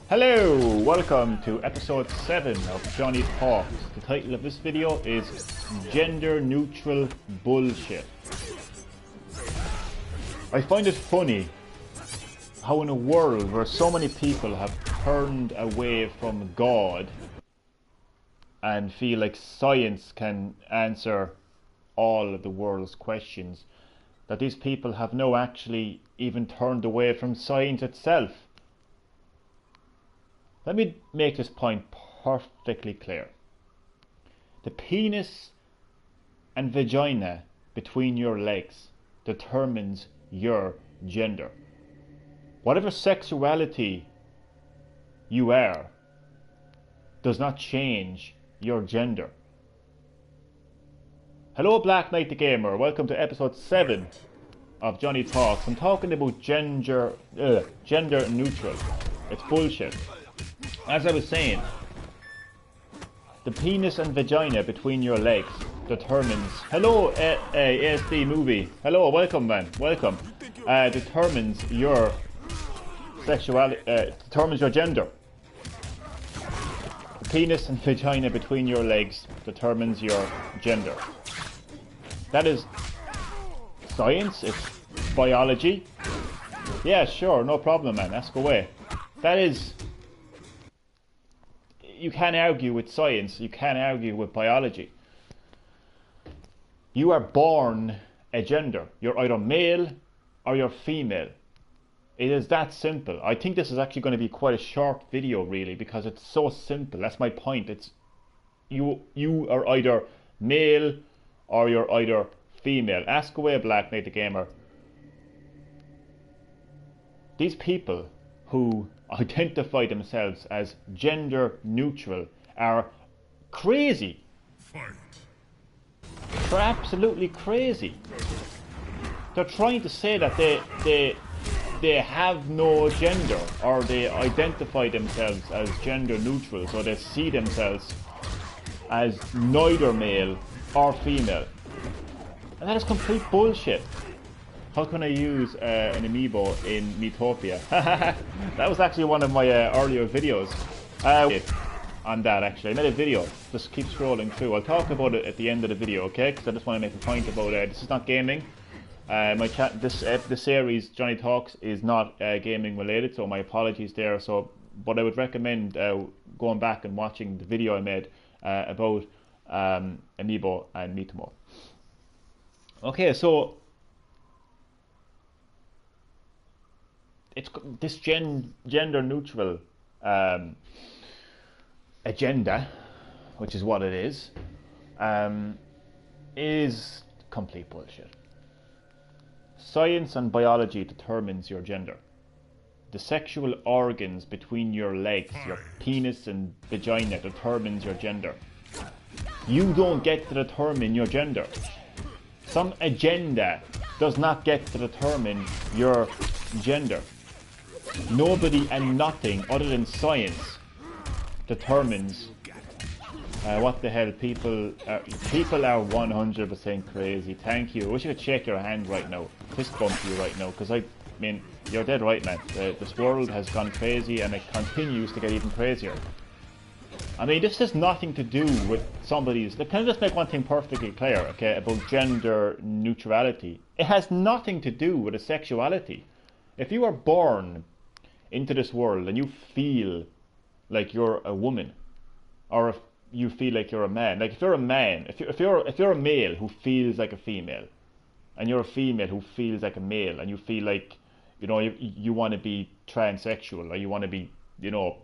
Hello, welcome to episode 7 of Johnny Talks. The title of this video is Gender Neutral Bullshit. I find it funny how in a world where so many people have turned away from God and feel like science can answer all of the world's questions, that these people have now actually even turned away from science itself. Let me make this point perfectly clear. The penis and vagina between your legs determines your gender. Whatever sexuality you are does not change your gender. Hello Black Knight the Gamer, welcome to episode 7 of Johnny Talks. I'm talking about gender neutral. It's bullshit. As I was saying, the penis and vagina between your legs determines... Hello, ASD movie. Hello, welcome man, welcome. Determines your sexuality, determines your gender. The penis and vagina between your legs determines your gender. That is science, it's biology. Yeah, sure, no problem man, ask away. That is... You can't argue with science, you can't argue with biology. You are born a gender. You're either male or you're female. It is that simple. I think this is actually going to be quite a short video really, because it's so simple. That's my point. It's you are either male or you're either female. Ask away Black Knight the Gamer. These people who identify themselves as gender neutral are crazy. They're absolutely crazy. They're trying to say that they have no gender, or they identify themselves as gender neutral, so they see themselves as neither male or female. And that is complete bullshit. How can I use an amiibo in Metopia? That was actually one of my earlier videos on that actually. I made a video, just keep scrolling through. I'll talk about it at the end of the video, okay? Because I just want to make a point about this is not gaming. This series, Johnny Talks, is not gaming related, so my apologies there. So, but I would recommend going back and watching the video I made about amiibo and Metamo. Okay, so it's this gender neutral agenda, which is what it is complete bullshit. Science and biology determines your gender. The sexual organs between your legs, your penis and vagina, determines your gender. You don't get to determine your gender. Some agenda does not get to determine your gender. Nobody and nothing other than science determines what the hell. People are 100% crazy. Thank you. I wish I could shake your hand right now, fist bump you right now, because I mean, you're dead right, man. This world has gone crazy and it continues to get even crazier. I mean, this has nothing to do with somebody's... Can I just make one thing perfectly clear, okay, about gender neutrality? It has nothing to do with a sexuality. If you are born into this world and you feel like you're a woman, or if you feel like you're a man, like if you're a man, if you're a male who feels like a female, and you're a female who feels like a male, and you feel like, you know, you want to be transsexual, or you want to be, you know,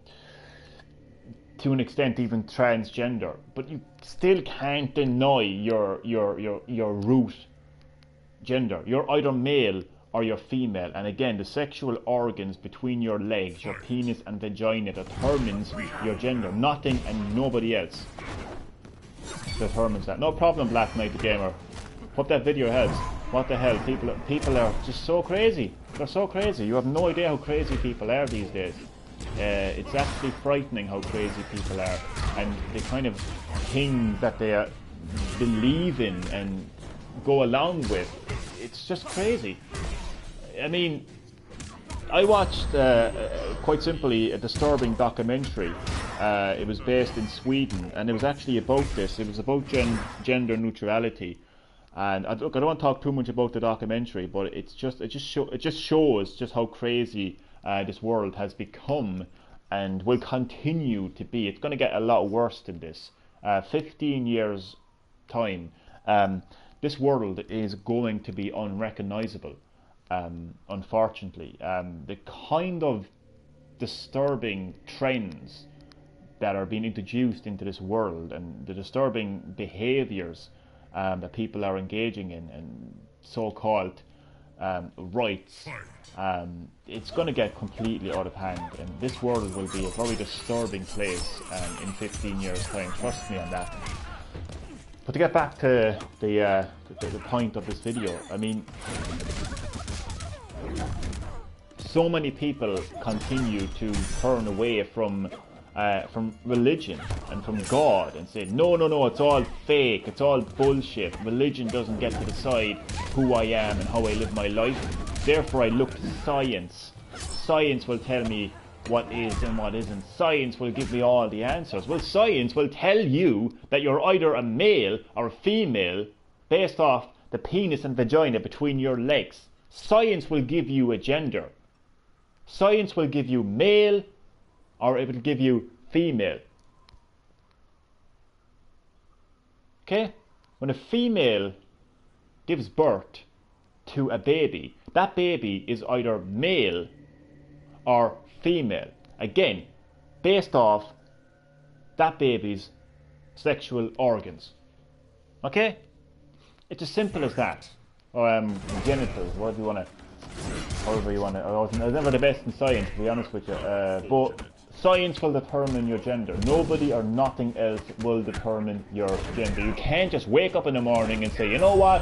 to an extent even transgender, but you still can't deny your root gender. You're either male or you're female, and again, the sexual organs between your legs, your penis and vagina, determines your gender. Nothing and nobody else determines that. No problem, Black Knight the Gamer. Hope that video helps. What the hell, people are just so crazy. They're so crazy. You have no idea how crazy people are these days. It's actually frightening how crazy people are, and the kind of things that they believe in and go along with. It's just crazy. I mean, I watched, quite simply, a disturbing documentary. It was based in Sweden, and it was actually about this. It was about gender neutrality. And look, I don't want to talk too much about the documentary, but it just shows just how crazy this world has become and will continue to be. It's going to get a lot worse than this. 15 years time, this world is going to be unrecognizable. Unfortunately, the kind of disturbing trends that are being introduced into this world and the disturbing behaviors that people are engaging in and so-called rights, it's going to get completely out of hand, and this world will be a very disturbing place in 15 years time, trust me on that. But to get back to the point of this video, I mean, so many people continue to turn away from religion and from God and say, no, it's all fake, it's all bullshit. Religion doesn't get to decide who I am and how I live my life. Therefore, I look to science. Science will tell me what is and what isn't. Science will give me all the answers. Well, science will tell you that you're either a male or a female based off the penis and vagina between your legs. Science will give you a gender. Science will give you male, or it will give you female. Okay? When a female gives birth to a baby, that baby is either male or female. Again, based off that baby's sexual organs. Okay? It's as simple as that. Or genitals, whatever you want to, however you want to. I was never the best in science, to be honest with you. But science will determine your gender. Nobody or nothing else will determine your gender. You can't just wake up in the morning and say, you know what?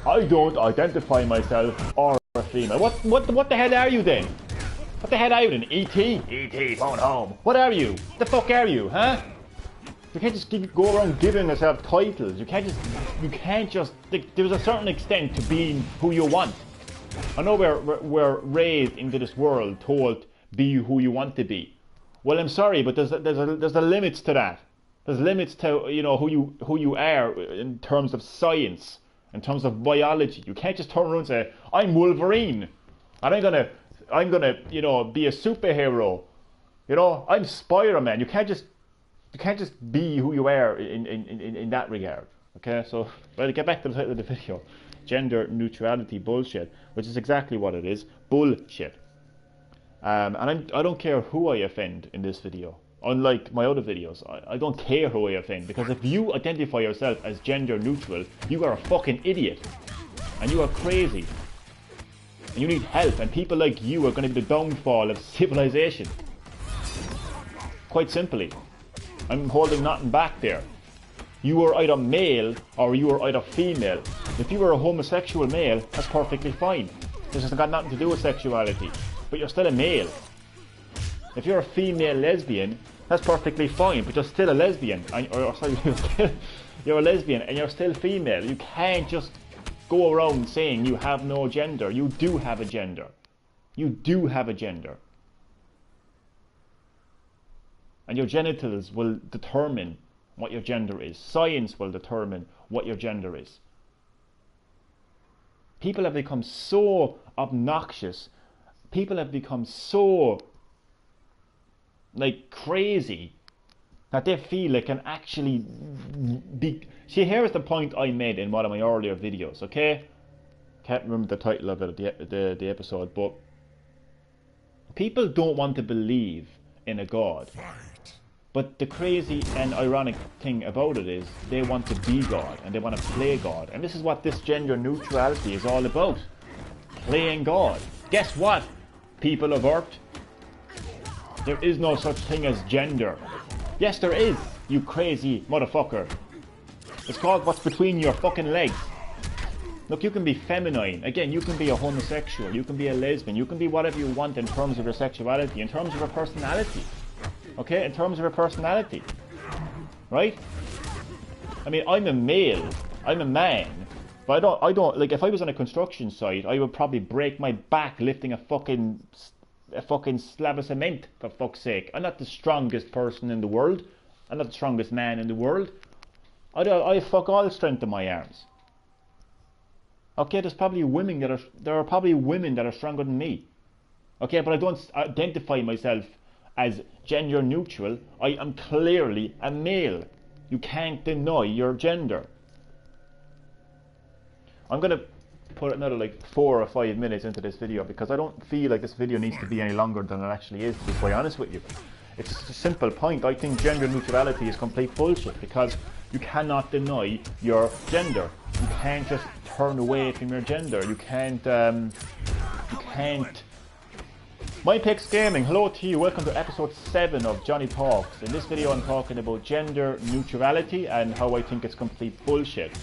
I don't identify myself or a female. What the hell are you then? What the hell are you then? E.T.? E.T. phone home. What are you? What the fuck are you, huh? You can't just go around giving yourself titles. You can't just. There's a certain extent to being who you want. I know we're raised into this world told be who you want to be. Well, I'm sorry, but there's a limits to that. There's limits to who you are in terms of science, in terms of biology. You can't just turn around and say I'm Wolverine, and I'm gonna be a superhero. I'm Spider-Man. You can't just be who you are in that regard. Okay, so to get back to the title of the video, gender neutrality bullshit, which is exactly what it is, bullshit. And I don't care who I offend in this video. Unlike my other videos, I don't care who I offend, because if you identify yourself as gender neutral, you are a fucking idiot, and you are crazy, and you need help, and people like you are going to be the downfall of civilization. Quite simply. I'm holding nothing back there. You are either male or you are either female. If you were a homosexual male, that's perfectly fine. This has got nothing to do with sexuality. But you're still a male. If you're a female lesbian, that's perfectly fine, but you're still a lesbian. You're a lesbian and you're still female. You can't just go around saying you have no gender. You do have a gender. You do have a gender. And your genitals will determine what your gender is. Science will determine what your gender is. People have become so obnoxious. People have become so crazy that they feel they can actually be. See, here's the point I made in one of my earlier videos, okay? Can't remember the title of it, the episode, but people don't want to believe in a God. But the crazy and ironic thing about it is they want to be God and they want to play God. And this is what this gender neutrality is all about. Playing God. Guess what, people of Earth? There is no such thing as gender. Yes, there is, you crazy motherfucker. It's called what's between your fucking legs. Look, you can be feminine. Again, you can be a homosexual. You can be a lesbian. You can be whatever you want in terms of your sexuality, in terms of your personality. Okay, in terms of her personality, right? I mean, I'm a male, I'm a man, But I don't, like, if I was on a construction site, I would probably break my back lifting a fucking slab of cement, for fuck's sake. I'm not the strongest person in the world. I'm not the strongest man in the world. I fuck all strength in my arms. Okay, there are probably women that are stronger than me. Okay, but I don't identify myself as gender neutral. I am clearly a male. You can't deny your gender. I'm going to put another like 4 or 5 minutes into this video because I don't feel like this video needs to be any longer than it actually is, to be quite honest with you. It's just a simple point. I think gender neutrality is complete bullshit because you cannot deny your gender. You can't just turn away from your gender. You can't. My Picks Gaming, hello to you. Welcome to episode 7 of Johnny Talks. In this video, I'm talking about gender neutrality and how I think it's complete bullshit.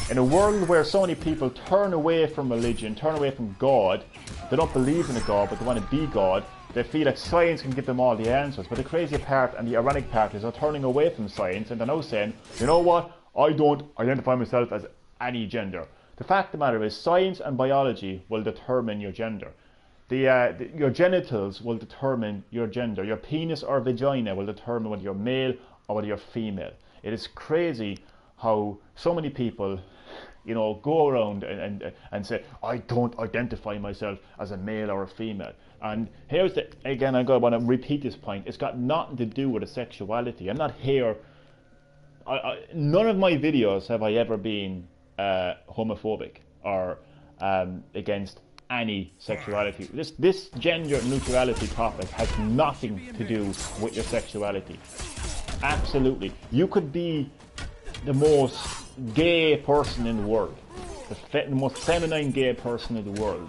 In a world where so many people turn away from religion, turn away from God, they don't believe in a God, but they want to be God. They feel like science can give them all the answers. But the crazy part and the ironic part is they're turning away from science and they're now saying, you know what, I don't identify myself as any gender. The fact of the matter is science and biology will determine your gender. Your genitals will determine your gender. Your penis or vagina will determine whether you're male or whether you're female. It is crazy how so many people, go around and say, I don't identify myself as a male or a female. And here's again, I want to repeat this point. It's got nothing to do with a sexuality. I'm not here. None of my videos have I ever been homophobic or against any sexuality. This gender neutrality topic has nothing to do with your sexuality. Absolutely. You could be the most gay person in the world, the most feminine gay person in the world.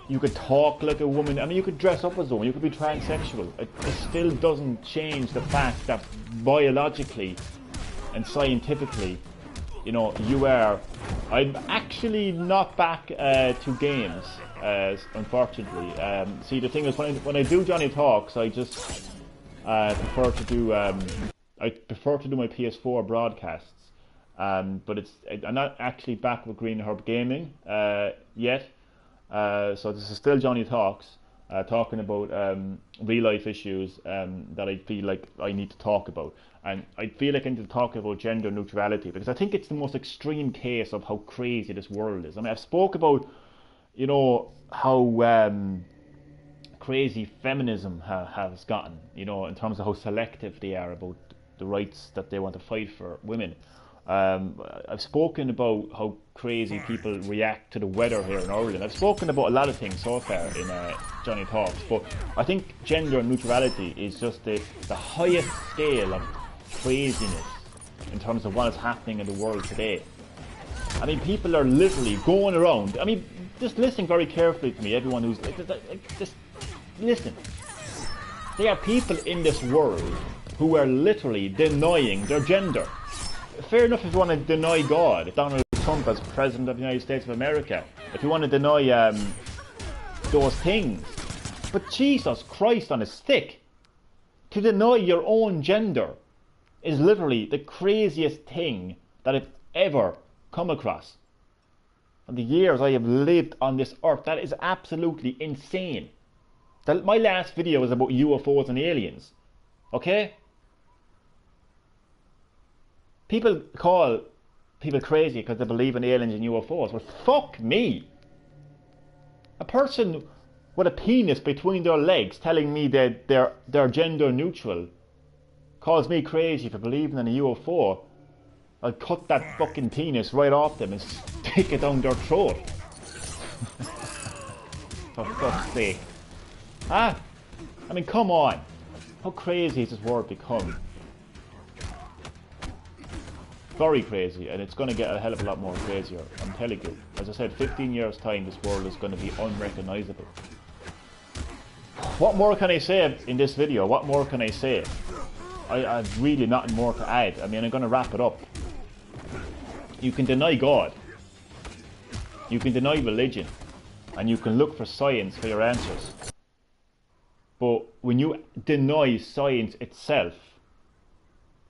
You could talk like a woman. I mean, you could dress up as a woman. You could be transsexual. It still doesn't change the fact that biologically and scientifically, you are. I'm actually not back to games, unfortunately. See, the thing is, when I do Johnny Talks, I just prefer to do my PS4 broadcasts. But I'm not actually back with Green Herb Gaming yet. So this is still Johnny Talks, talking about real life issues that I feel like I need to talk about. And I feel like I need to talk about gender neutrality because I think it's the most extreme case of how crazy this world is. I mean, I've spoke about, how crazy feminism has gotten, in terms of how selective they are about the rights that they want to fight for women. I've spoken about how crazy people react to the weather here in Ireland. I've spoken about a lot of things so far in Johnny Talks, but I think gender neutrality is just the highest scale of craziness in terms of what is happening in the world today. I mean, people are literally going around. I mean, just listen very carefully to me, everyone who's... Just listen. There are people in this world who are literally denying their gender. Fair enough if you want to deny God, Donald Trump as President of the United States of America, if you want to deny those things. But Jesus Christ on a stick, to deny your own gender is literally the craziest thing that I've ever come across. In the years I have lived on this earth, that is absolutely insane. My last video was about UFOs and aliens, okay? People call people crazy because they believe in aliens and UFOs. Well, fuck me. A person with a penis between their legs telling me that they're gender neutral calls me crazy for believing in a UFO. I'll cut that fucking penis right off them and stick it down their throat. For fuck's sake. I mean, come on. How crazy has this world become? Very crazy, and it's going to get a hell of a lot more crazier. I'm telling you. As I said, 15 years time, this world is going to be unrecognizable. What more can I say in this video? What more can I say? I've really nothing more to add. I mean, I'm going to wrap it up. You can deny God. You can deny religion. And you can look for science for your answers. But when you deny science itself,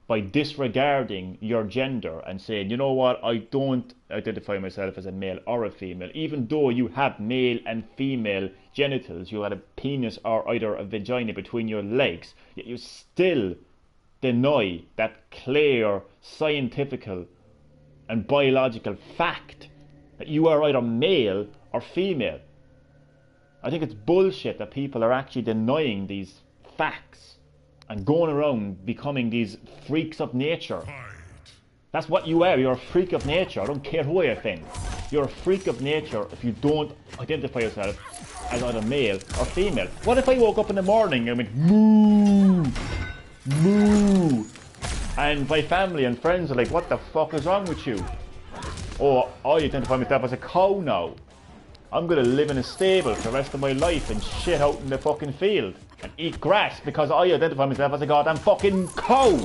by disregarding your gender and saying, you know what, I don't identify myself as a male or a female, even though you have male and female genitals, you had a penis or either a vagina between your legs, yet you still deny that clear scientifical and biological fact that you are either male or female. I think it's bullshit that people are actually denying these facts and going around becoming these freaks of nature. That's what you are. You're a freak of nature. I don't care who I offend. You're a freak of nature if you don't identify yourself as either male or female. What if I woke up in the morning and went moo, moo, and my family and friends are like, what the fuck is wrong with you? Oh, I identify myself as a cow now. I'm gonna live in a stable for the rest of my life and shit out in the fucking field and eat grass because I identify myself as a goddamn fucking cow.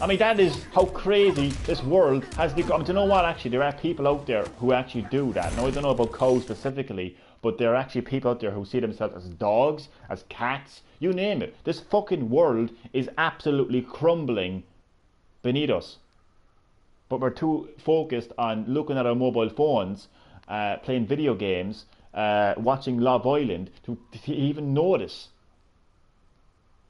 I mean, that is how crazy this world has become. Do you know what, actually, there are people out there who actually do that. Now, I don't know about cows specifically, but there are actually people out there who see themselves as dogs, as cats, you name it. This fucking world is absolutely crumbling beneath us. But we're too focused on looking at our mobile phones, playing video games, watching Love Island to even notice.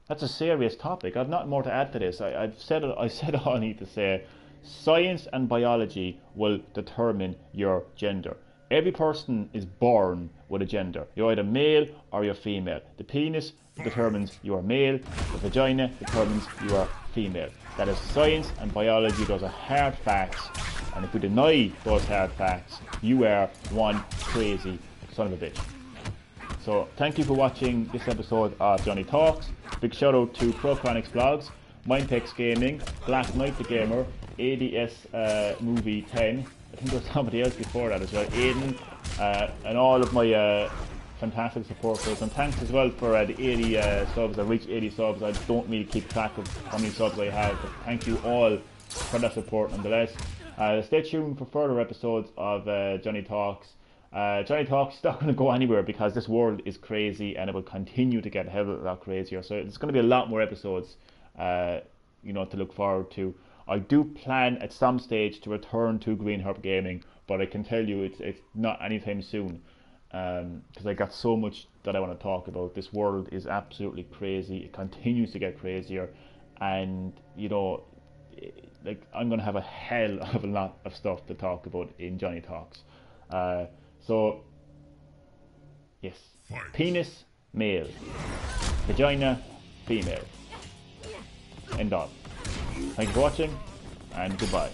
That's a serious topic. I've not more to add to this. I said all I need to say. Science and biology will determine your gender. Every person is born with a gender. You're either male or you're female. The penis determines you are male. The vagina determines you are female. That is science and biology. Those are hard facts. And if you deny those hard facts, you are one crazy son of a bitch. So thank you for watching this episode of Johnny Talks. Big shout out to ProChronicsVlogz, Mindpex Gaming, Black Knight the Gamer, ADS Movie 10. I think there was somebody else before that as well, Aiden, and all of my fantastic supporters. And thanks as well for the 80 subs. I reached 80 subs. I don't really keep track of how many subs I have, but thank you all for that support nonetheless. Stay tuned for further episodes of Johnny Talks. Johnny Talks is not going to go anywhere because this world is crazy and it will continue to get a hell of a lot crazier. So there's going to be a lot more episodes, to look forward to. I do plan at some stage to return to Green Herb Gaming, but I can tell you it's not anytime soon because I got so much that I want to talk about. This world is absolutely crazy. It continues to get crazier, and I'm going to have a hell of a lot of stuff to talk about in Johnny Talks. So, yes, penis, male, vagina, female, end of. Thank you for watching, and goodbye.